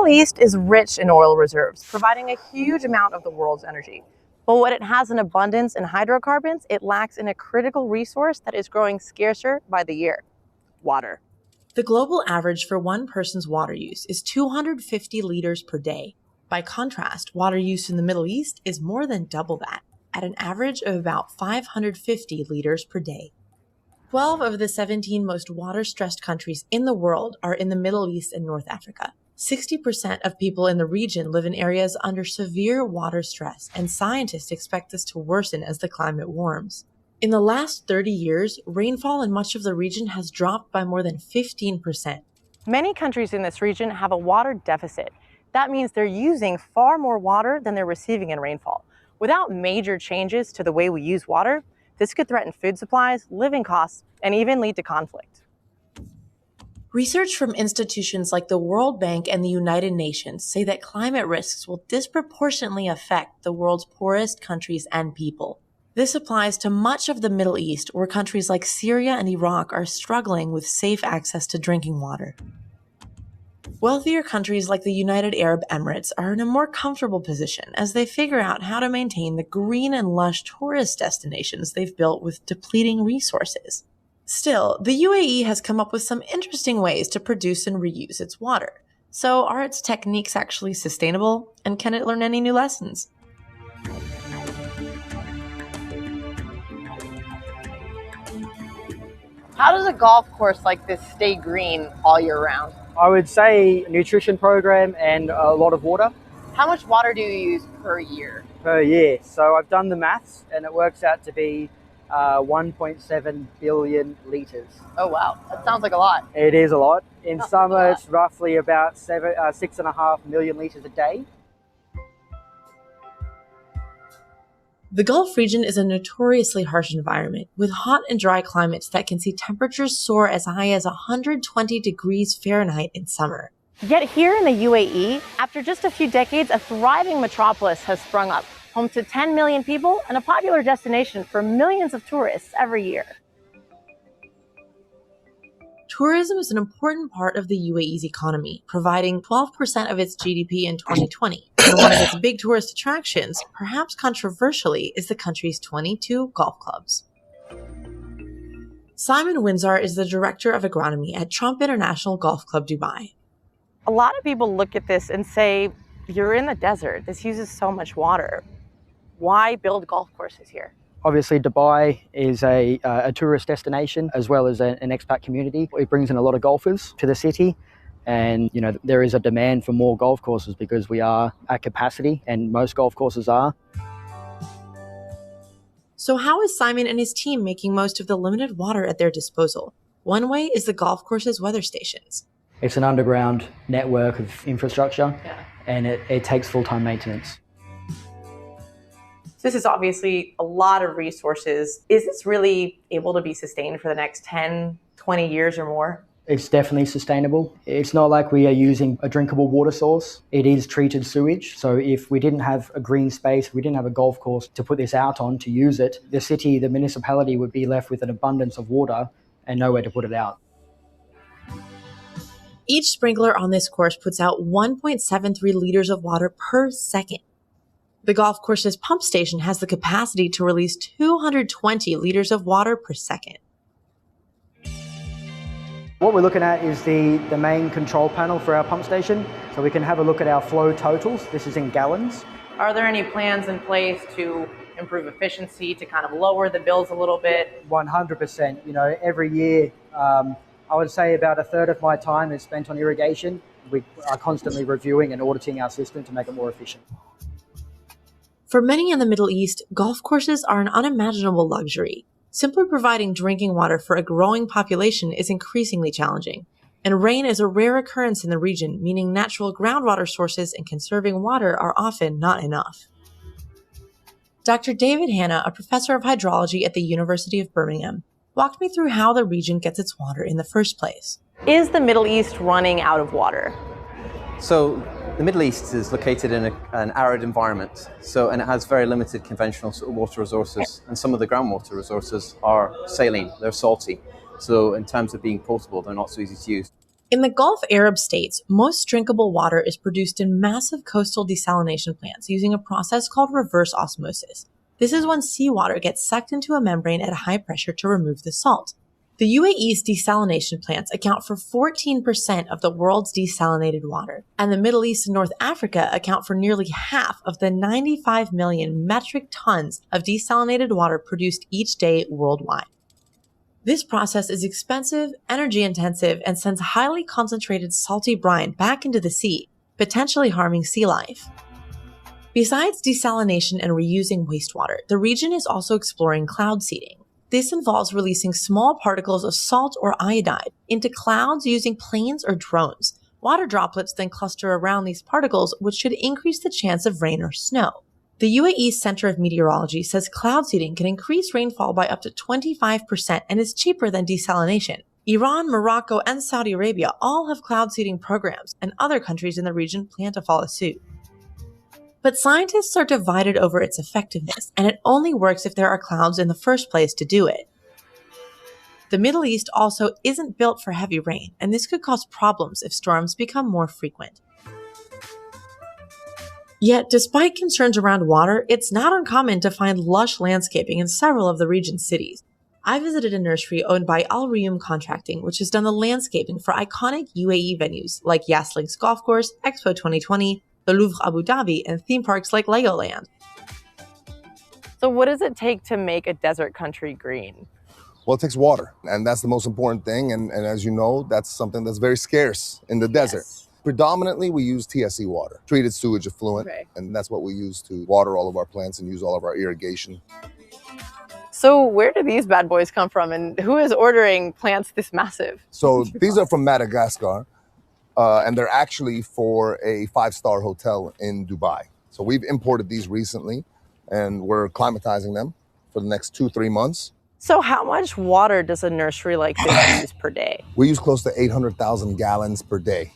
Middle East is rich in oil reserves, providing a huge amount of the world's energy. But what it has in abundance in hydrocarbons, it lacks in a critical resource that is growing scarcer by the year: water. The global average for one person's water use is 250 liters per day. By contrast, water use in the Middle East is more than double that, at an average of about 550 liters per day. 12 of the 17 most water-stressed countries in the world are in the Middle East and North Africa. 60% of people in the region live in areas under severe water stress, and scientists expect this to worsen as the climate warms. In the last 30 years, rainfall in much of the region has dropped by more than 15%. Many countries in this region have a water deficit. That means they're using far more water than they're receiving in rainfall. Without major changes to the way we use water, this could threaten food supplies, living costs, and even lead to conflict. Research from institutions like the World Bank and the United Nations say that climate risks will disproportionately affect the world's poorest countries and people. This applies to much of the Middle East, where countries like Syria and Iraq are struggling with safe access to drinking water. Wealthier countries like the United Arab Emirates are in a more comfortable position as they figure out how to maintain the green and lush tourist destinations they've built with depleting resources. Still, the UAE has come up with some interesting ways to produce and reuse its water. So, are its techniques actually sustainable, and can it learn any new lessons? How does a golf course like this stay green all year round? I would say a nutrition program and a lot of water. How much water do you use per year? Per year. So I've done the maths and it works out to be 1.7 billion litres. Oh wow, that sounds like a lot. It is a lot. In Sounds summer like a lot. it's roughly about 6.5 million litres a day. The Gulf region is a notoriously harsh environment, with hot and dry climates that can see temperatures soar as high as 120 degrees Fahrenheit in summer. Yet here in the UAE, after just a few decades, a thriving metropolis has sprung up, home to 10 million people and a popular destination for millions of tourists every year. Tourism is an important part of the UAE's economy, providing 12% of its GDP in 2020. And one of its big tourist attractions, perhaps controversially, is the country's 22 golf clubs. Simon Windsor is the director of agronomy at Trump International Golf Club Dubai. A lot of people look at this and say, you're in the desert, this uses so much water. Why build golf courses here? Obviously Dubai is a tourist destination as well as an expat community. It brings in a lot of golfers to the city. And, you know, there is a demand for more golf courses because we are at capacity and most golf courses are. So how is Simon and his team making most of the limited water at their disposal? One way is the golf course's weather stations. It's an underground network of infrastructure and it takes full-time maintenance. This is obviously a lot of resources. Is this really able to be sustained for the next 10, 20 years or more? It's definitely sustainable. It's not like we are using a drinkable water source. It is treated sewage. So if we didn't have a green space, we didn't have a golf course to put this out on, to use it, the city, the municipality would be left with an abundance of water and nowhere to put it out. Each sprinkler on this course puts out 1.73 liters of water per second. The golf course's pump station has the capacity to release 220 liters of water per second. What we're looking at is the main control panel for our pump station. So we can have a look at our flow totals. This is in gallons. Are there any plans in place to improve efficiency, to kind of lower the bills a little bit? 100%. You know, every year, I would say about a third of my time is spent on irrigation. We are constantly reviewing and auditing our system to make it more efficient. For many in the Middle East, golf courses are an unimaginable luxury. Simply providing drinking water for a growing population is increasingly challenging. And rain is a rare occurrence in the region, meaning natural groundwater sources and conserving water are often not enough. Dr. David Hanna, a professor of hydrology at the University of Birmingham, walked me through how the region gets its water in the first place. Is the Middle East running out of water? So the Middle East is located in an arid environment, and it has very limited conventional water resources, and some of the groundwater resources are saline, they're salty. So in terms of being potable, they're not so easy to use. In the Gulf Arab states, most drinkable water is produced in massive coastal desalination plants using a process called reverse osmosis. This is when seawater gets sucked into a membrane at a high pressure to remove the salt. The UAE's desalination plants account for 14% of the world's desalinated water, and the Middle East and North Africa account for nearly half of the 95 million metric tons of desalinated water produced each day worldwide. This process is expensive, energy-intensive, and sends highly concentrated salty brine back into the sea, potentially harming sea life. Besides desalination and reusing wastewater, the region is also exploring cloud seeding. This involves releasing small particles of salt or iodide into clouds using planes or drones. Water droplets then cluster around these particles, which should increase the chance of rain or snow. The UAE Center of Meteorology says cloud seeding can increase rainfall by up to 25% and is cheaper than desalination. Iran, Morocco, and Saudi Arabia all have cloud seeding programs, and other countries in the region plan to follow suit. But scientists are divided over its effectiveness, and it only works if there are clouds in the first place to do it. The Middle East also isn't built for heavy rain, and this could cause problems if storms become more frequent. Yet, despite concerns around water, it's not uncommon to find lush landscaping in several of the region's cities. I visited a nursery owned by Al Riyum Contracting, which has done the landscaping for iconic UAE venues like Yas Links Golf Course, Expo 2020, the Louvre Abu Dhabi, and theme parks like Legoland. So what does it take to make a desert country green? Well, it takes water, and that's the most important thing. And as you know, that's something that's very scarce in the desert. Yes. Predominantly, we use TSE water, treated sewage effluent, Okay. and that's what we use to water all of our plants and use all of our irrigation. So where do these bad boys come from, and who is ordering plants this massive? So these are from Madagascar, and they're actually for a 5-star hotel in Dubai. So we've imported these recently, and we're climatizing them for the next 2-3 months. So how much water does a nursery like this use per day? We use close to 800,000 gallons per day.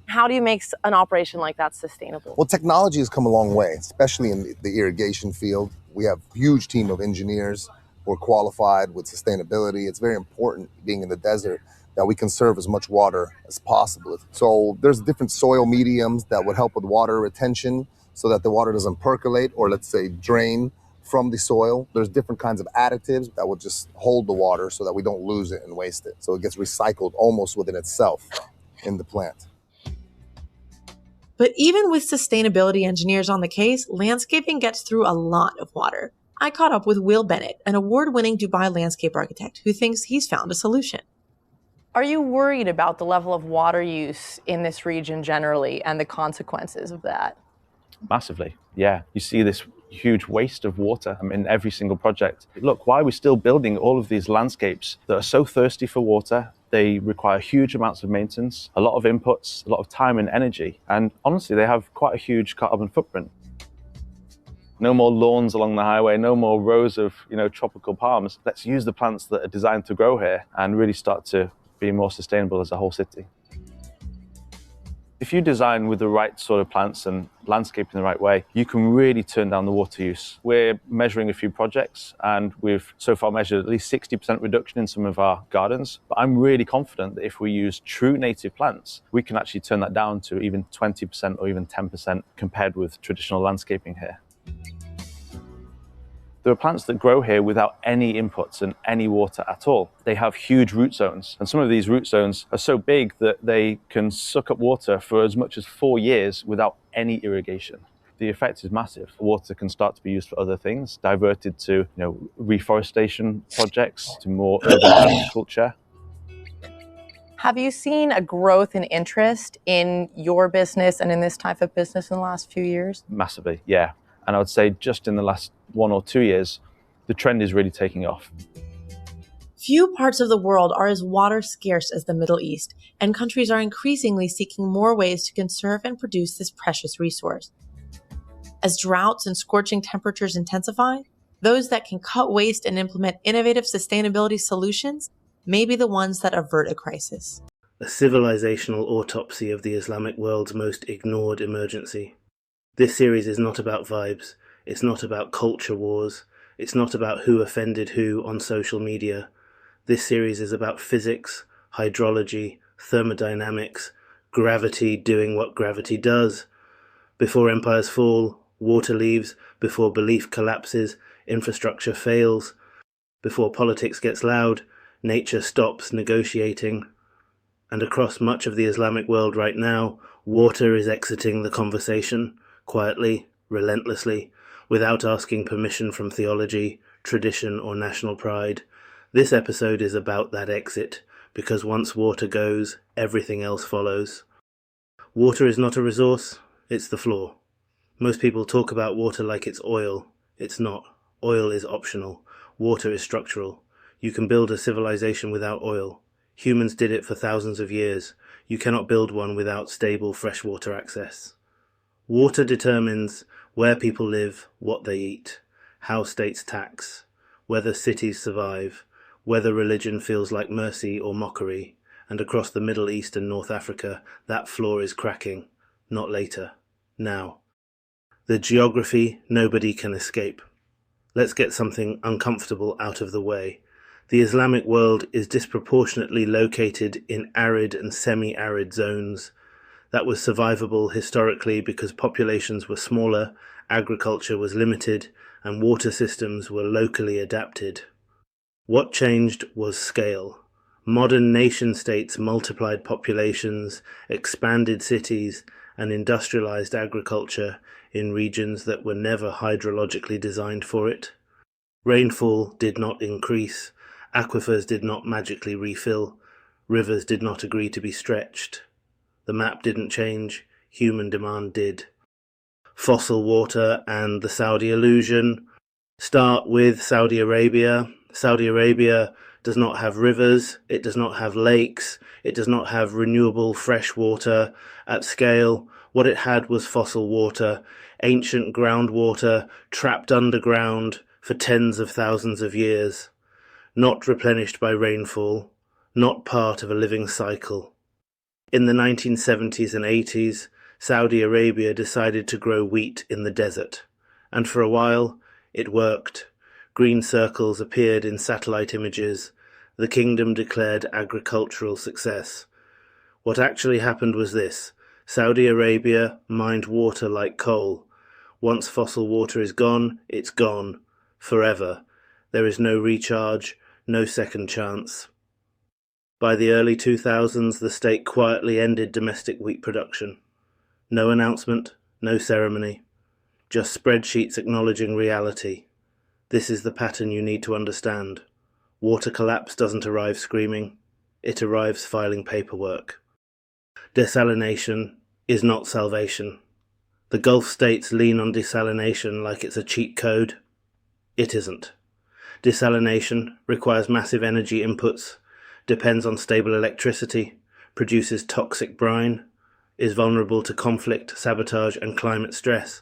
How do you make an operation like that sustainable? Well, technology has come a long way, especially in the irrigation field. We have a huge team of engineers who are qualified with sustainability. It's very important, being in the desert, that we conserve as much water as possible. So there's different soil mediums that would help with water retention so that the water doesn't percolate or, let's say, drain from the soil. There's different kinds of additives that will just hold the water so that we don't lose it and waste it. So it gets recycled almost within itself in the plant. But even with sustainability engineers on the case, landscaping gets through a lot of water. I caught up with Will Bennett, an award-winning Dubai landscape architect who thinks he's found a solution. Are you worried about the level of water use in this region generally and the consequences of that? Massively, yeah. You see this huge waste of water in every single project. Look, why are we still building all of these landscapes that are so thirsty for water? They require huge amounts of maintenance, a lot of inputs, a lot of time and energy. And honestly, they have quite a huge carbon footprint. No more lawns along the highway, no more rows of tropical palms. Let's use the plants that are designed to grow here and really start to be more sustainable as a whole city. If you design with the right sort of plants and landscape in the right way, you can really turn down the water use. We're measuring a few projects and we've so far measured at least 60% reduction in some of our gardens. But I'm really confident that if we use true native plants, we can actually turn that down to even 20% or even 10% compared with traditional landscaping here. There are plants that grow here without any inputs and any water at all. They have huge root zones, and some of these root zones are so big that they can suck up water for as much as 4 years without any irrigation. The effect is massive. Water can start to be used for other things, diverted to reforestation projects, to more urban agriculture. Have you seen a growth in interest in your business and in this type of business in the last few years? Massively, yeah. And I would say just in the last 1 or 2 years, the trend is really taking off. Few parts of the world are as water scarce as the Middle East, and countries are increasingly seeking more ways to conserve and produce this precious resource. As droughts and scorching temperatures intensify, those that can cut waste and implement innovative sustainability solutions may be the ones that avert a crisis. A civilizational autopsy of the Islamic world's most ignored emergency. This series is not about vibes, it's not about culture wars, it's not about who offended who on social media. This series is about physics, hydrology, thermodynamics, gravity doing what gravity does. Before empires fall, water leaves. Before belief collapses, infrastructure fails. Before politics gets loud, nature stops negotiating. And across much of the Islamic world right now, water is exiting the conversation, quietly, relentlessly, without asking permission from theology, tradition, or national pride. This episode is about that exit, because once water goes, everything else follows. Water is not a resource, it's the floor. Most people talk about water like it's oil. It's not. Oil is optional. Water is structural. You can build a civilization without oil. Humans did it for thousands of years. You cannot build one without stable freshwater access. Water determines where people live, what they eat, how states tax, whether cities survive, whether religion feels like mercy or mockery, and across the Middle East and North Africa, that floor is cracking. Not later. Now. The geography nobody can escape. Let's get something uncomfortable out of the way. The Islamic world is disproportionately located in arid and semi-arid zones. That was survivable historically because populations were smaller, agriculture was limited, and water systems were locally adapted. What changed was scale. Modern nation-states multiplied populations, expanded cities, and industrialized agriculture in regions that were never hydrologically designed for it. Rainfall did not increase. Aquifers did not magically refill. Rivers did not agree to be stretched. The map didn't change. Human demand did. Fossil water and the Saudi illusion. Start with Saudi Arabia. Saudi Arabia does not have rivers. It does not have lakes. It does not have renewable fresh water at scale. What it had was fossil water, ancient groundwater trapped underground for tens of thousands of years, not replenished by rainfall, not part of a living cycle. In the 1970s and 80s, Saudi Arabia decided to grow wheat in the desert, and for a while it worked. Green circles appeared in satellite images. The kingdom declared agricultural success. What actually happened was this. Saudi Arabia mined water like coal. Once fossil water is gone, it's gone. Forever. There is no recharge, no second chance. By the early 2000s, the state quietly ended domestic wheat production. No announcement, no ceremony. Just spreadsheets acknowledging reality. This is the pattern you need to understand. Water collapse doesn't arrive screaming. It arrives filing paperwork. Desalination is not salvation. The Gulf states lean on desalination like it's a cheat code. It isn't. Desalination requires massive energy inputs, depends on stable electricity, produces toxic brine, is vulnerable to conflict, sabotage, and climate stress.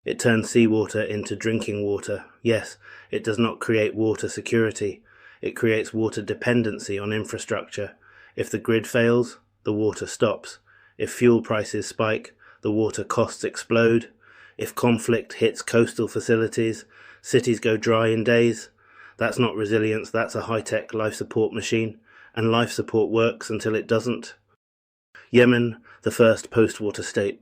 It turns seawater into drinking water. Yes, it does not create water security. It creates water dependency on infrastructure. If the grid fails, the water stops. If fuel prices spike, the water costs explode. If conflict hits coastal facilities, cities go dry in days. That's not resilience, that's a high-tech life support machine, and life support works until it doesn't. Yemen, the first post-water state.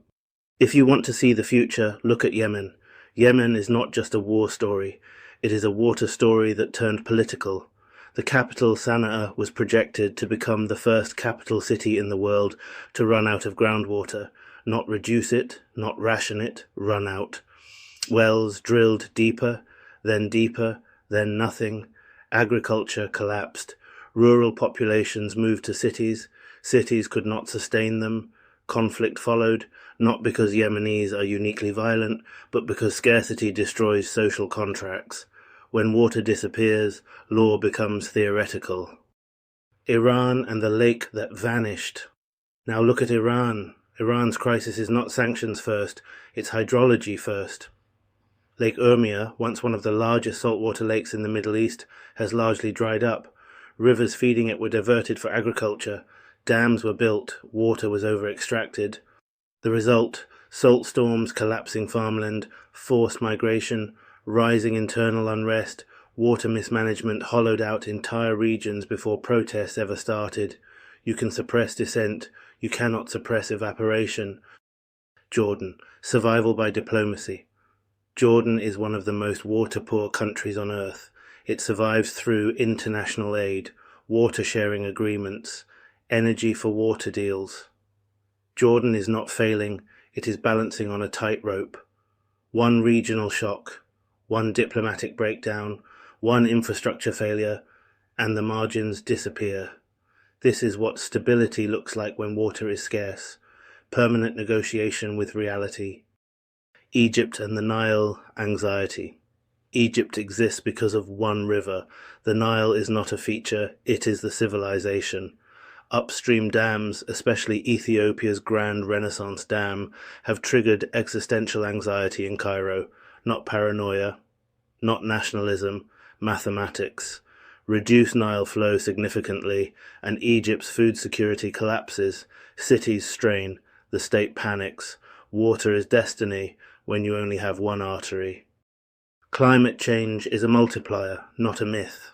If you want to see the future, look at Yemen. Yemen is not just a war story. It is a water story that turned political. The capital, Sana'a, was projected to become the first capital city in the world to run out of groundwater. Not reduce it, not ration it, run out. Wells drilled deeper, then nothing. Agriculture collapsed. Rural populations moved to cities. Cities could not sustain them. Conflict followed, not because Yemenis are uniquely violent, but because scarcity destroys social contracts. When water disappears, law becomes theoretical. Iran and the lake that vanished. Now look at Iran. Iran's crisis is not sanctions first, it's hydrology first. Lake Urmia, once one of the largest saltwater lakes in the Middle East, has largely dried up. Rivers feeding it were diverted for agriculture. Dams were built, water was over-extracted. The result, salt storms, collapsing farmland, forced migration, rising internal unrest, water mismanagement hollowed out entire regions before protests ever started. You can suppress descent. You cannot suppress evaporation. Jordan. Survival by diplomacy. Jordan is one of the most water-poor countries on earth. It survives through international aid, water-sharing agreements, energy for water deals. Jordan is not failing, it is balancing on a tightrope. One regional shock, one diplomatic breakdown, one infrastructure failure, and the margins disappear. This is what stability looks like when water is scarce. Permanent negotiation with reality. Egypt and the Nile anxiety. Egypt exists because of one river. The Nile is not a feature, it is the civilization. Upstream dams, especially Ethiopia's Grand Renaissance Dam, have triggered existential anxiety in Cairo, not paranoia, not nationalism, mathematics. Reduce Nile flow significantly, and Egypt's food security collapses, cities strain, the state panics, water is destiny when you only have one artery. Climate change is a multiplier, not a myth.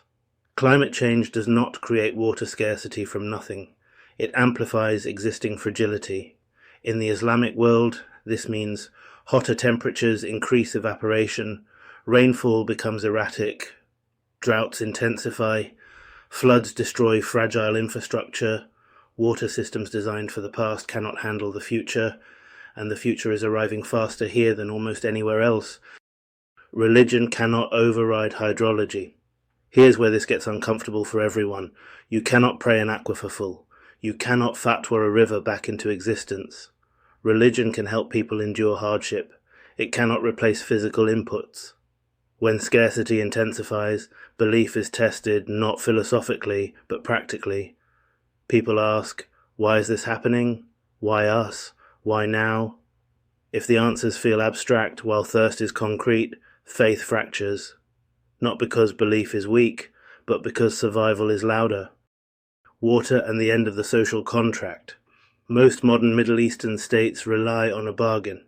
Climate change does not create water scarcity from nothing. It amplifies existing fragility. In the Islamic world, this means hotter temperatures increase evaporation, rainfall becomes erratic, droughts intensify, floods destroy fragile infrastructure, water systems designed for the past cannot handle the future, and the future is arriving faster here than almost anywhere else. Religion cannot override hydrology. Here's where this gets uncomfortable for everyone. You cannot pray an aquifer full. You cannot fatwa a river back into existence. Religion can help people endure hardship. It cannot replace physical inputs. When scarcity intensifies, belief is tested not philosophically, but practically. People ask, why is this happening? Why us? Why now? If the answers feel abstract while thirst is concrete, faith fractures. Not because belief is weak, but because survival is louder. Water and the end of the social contract. Most modern Middle Eastern states rely on a bargain.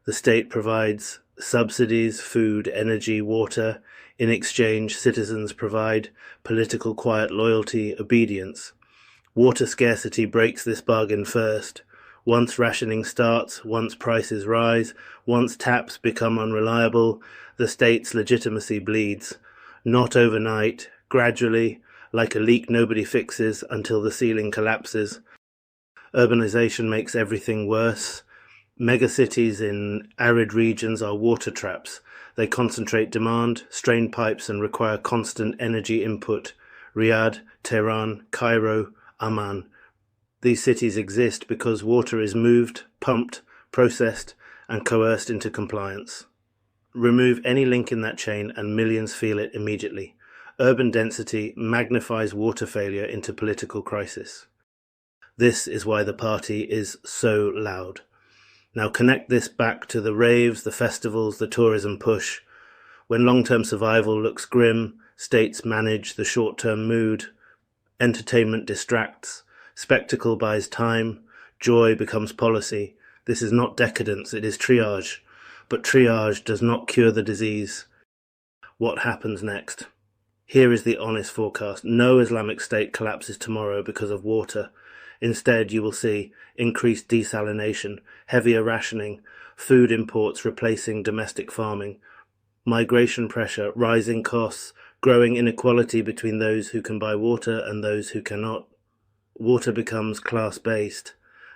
The state provides subsidies, food, energy, water. In exchange, citizens provide political quiet loyalty, obedience. Water scarcity breaks this bargain first. Once rationing starts, once prices rise, once taps become unreliable, the state's legitimacy bleeds. Not overnight, gradually, like a leak nobody fixes until the ceiling collapses. Urbanization makes everything worse. Megacities in arid regions are water traps. They concentrate demand, strain pipes, and require constant energy input. Riyadh, Tehran, Cairo, Amman. These cities exist because water is moved, pumped, processed, and coerced into compliance. Remove any link in that chain and millions feel it immediately. Urban density magnifies water failure into political crisis. This is why the party is so loud. Now connect this back to the raves, the festivals, the tourism push. When long-term survival looks grim, states manage the short-term mood. Entertainment distracts. Spectacle buys time. Joy becomes policy. This is not decadence, it is triage. But triage does not cure the disease. What happens next? Here is the honest forecast. No Islamic state collapses tomorrow because of water. Instead, you will see increased desalination, heavier rationing, food imports replacing domestic farming, migration pressure, rising costs, growing inequality between those who can buy water and those who cannot. Water becomes class-based.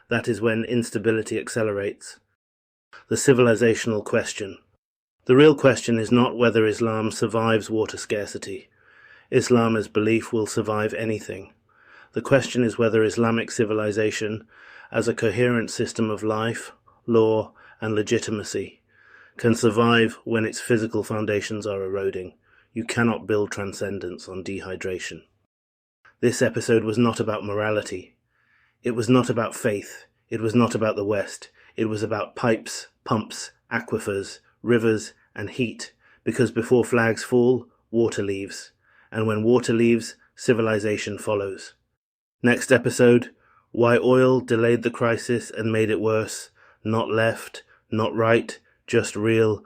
That is when instability accelerates. The civilizational question. The real question is not whether Islam survives water scarcity. Islam as belief will survive anything. The question is whether Islamic civilization, as a coherent system of life, law, and legitimacy, can survive when its physical foundations are eroding. You cannot build transcendence on dehydration. This episode was not about morality. It was not about faith. It was not about the West. It was about pipes, pumps, aquifers, rivers, and heat, because before flags fall, water leaves. And when water leaves, civilization follows. Next episode, why oil delayed the crisis and made it worse. Not left, not right, just real.